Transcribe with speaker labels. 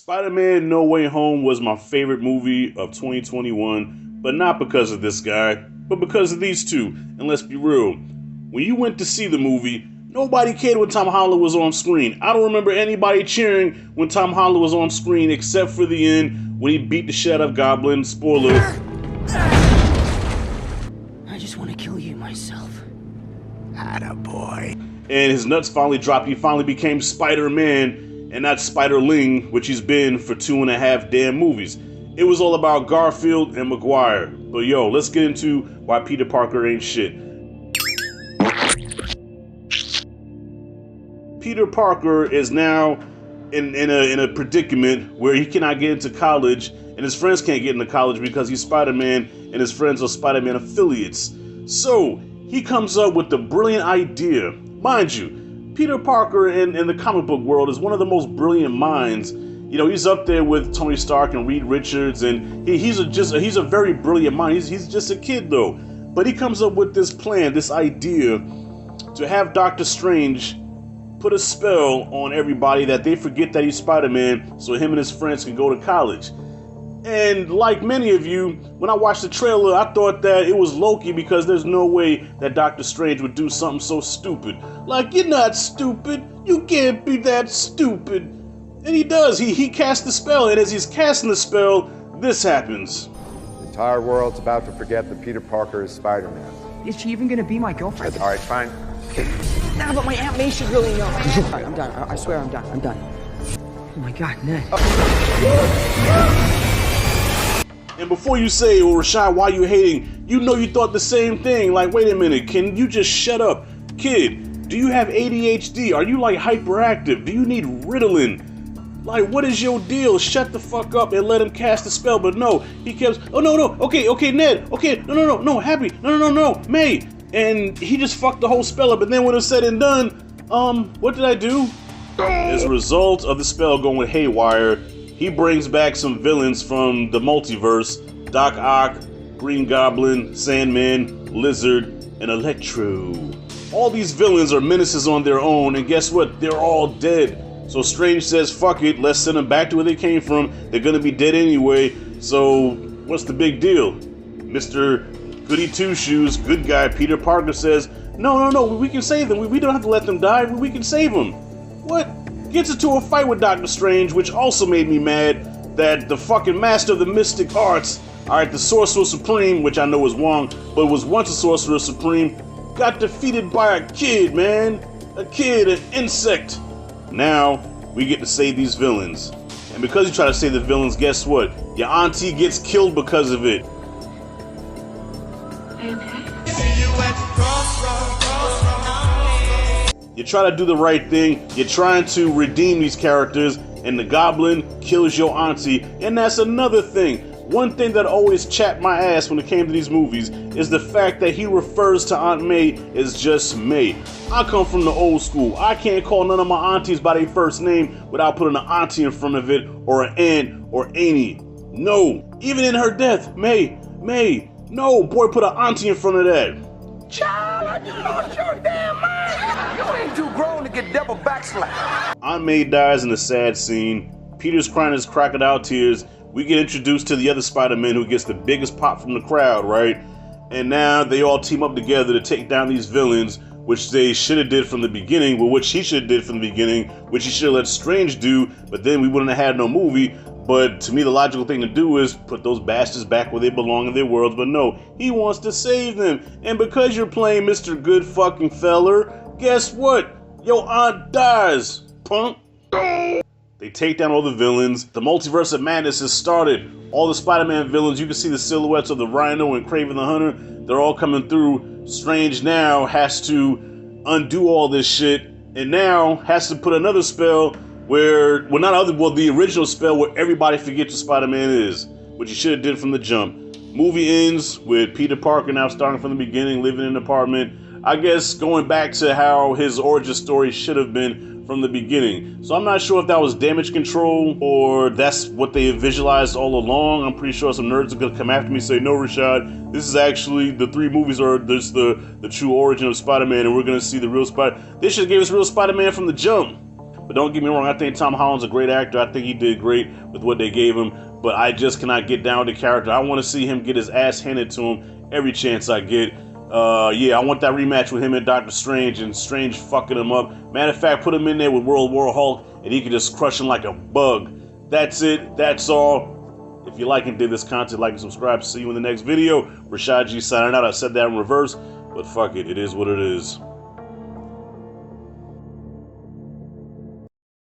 Speaker 1: Spider-Man No Way Home was my favorite movie of 2021, but not because of this guy, but because of these two. And let's be real, when you went to see the movie, nobody cared when Tom Holland was on screen. I don't remember anybody cheering when Tom Holland was on screen except for the end when he beat the shit out of Goblin. Spoiler.
Speaker 2: I just want to kill you myself.
Speaker 3: Attaboy.
Speaker 1: And his nuts finally dropped. He finally became Spider-Man and not Spider-Ling, which he's been for 2.5 damn movies. It was all about Garfield and Maguire. But yo, let's get into why Peter Parker ain't shit. Peter Parker is now in a predicament where he cannot get into college, and his friends can't get into college because he's Spider-Man and his friends are Spider-Man affiliates. So he comes up with the brilliant idea. Mind you, Peter Parker in the comic book world is one of the most brilliant minds. You know, he's up there with Tony Stark and Reed Richards, and he's a very brilliant mind. He's just a kid though, but he comes up with this plan, this idea to have Doctor Strange put a spell on everybody that they forget that he's Spider-Man, so him and his friends can go to college. And like many of you, when I watched the trailer, I thought that it was Loki because there's no way that Doctor Strange would do something so stupid. Like, you're not stupid. You can't be that stupid. And he does. He casts the spell, and as he's casting the spell, this happens.
Speaker 4: The entire world's about to forget that Peter Parker is Spider-Man.
Speaker 2: Is she even gonna be my girlfriend?
Speaker 4: All right, fine.
Speaker 2: Nah, but my Aunt May should really know. All right, I'm done. I swear I'm done. Oh my God, Ned.
Speaker 1: And before you say, well, Rashad, why you hating? You know you thought the same thing. Like, wait a minute, can you just shut up? Kid, do you have ADHD? Are you like hyperactive? Do you need Ritalin? Like, what is your deal? Shut the fuck up and let him cast the spell. But no, he kept, oh no, okay, Ned, okay, no, Happy, no, May. And he just fucked the whole spell up. And then when it's said and done, what did I do? As a result of the spell going haywire, he brings back some villains from the multiverse: Doc Ock, Green Goblin, Sandman, Lizard, and Electro. All these villains are menaces on their own, and guess what? They're all dead. So Strange says, fuck it, let's send them back to where they came from. They're gonna be dead anyway, so what's the big deal? Mr. Goody Two-Shoes, good guy, Peter Parker says, no, we can save them. We don't have to let them die, we can save them. What? Gets into a fight with Doctor Strange, which also made me mad that the fucking master of the mystic arts, alright, the Sorcerer Supreme, which I know is Wong, but was once a Sorcerer Supreme, got defeated by a kid, man. A kid, an insect. Now, we get to save these villains. And because you try to save the villains, guess what? Your auntie gets killed because of it. You try to do the right thing, you're trying to redeem these characters, and the Goblin kills your auntie, and that's another thing. One thing that always chapped my ass when it came to these movies is the fact that he refers to Aunt May as just May. I come from the old school. I can't call none of my aunties by their first name without putting an auntie in front of it, or an aunt, or Annie. No, even in her death, May, no, boy, put an auntie in front of that.
Speaker 3: Child, you lost your damn mind. You ain't too grown to get double backslapped.
Speaker 1: Aunt May dies in a sad scene. Peter's crying his crocodile tears. We get introduced to the other Spider-Man who gets the biggest pop from the crowd, right? And now they all team up together to take down these villains, which they should have did from the beginning, well, which he should have did from the beginning, which he should have let Strange do, but then we wouldn't have had no movie. But to me, the logical thing to do is put those bastards back where they belong in their worlds. But no, he wants to save them. And because you're playing Mr. Good fucking feller, guess what? Your aunt dies, punk. They take down all the villains. The multiverse of madness has started. All the Spider-Man villains, you can see the silhouettes of the Rhino and Kraven the Hunter. They're all coming through. Strange now has to undo all this shit, and now has to put another spell where, the original spell where everybody forgets who Spider-Man is, which he should have did from the jump. Movie ends with Peter Parker now starting from the beginning, living in an apartment. I guess going back to how his origin story should have been from the beginning. So I'm not sure if that was damage control or that's what they visualized all along. I'm pretty sure some nerds are gonna come after me and say, no, Rashad, this is actually, the 3 movies are this the true origin of Spider-Man, and we're gonna see the real Spider. They should have gave us real Spider-Man from the jump. But don't get me wrong, I think Tom Holland's a great actor. I think he did great with what they gave him. But I just cannot get down with the character. I want to see him get his ass handed to him every chance I get. Yeah, I want that rematch with him and Doctor Strange, and Strange fucking him up. Matter of fact, put him in there with World War Hulk, and he can just crush him like a bug. That's it. That's all. If you like and did this content, like and subscribe. See you in the next video. Rashad G signing out. I said that in reverse, but fuck it. It is what it is.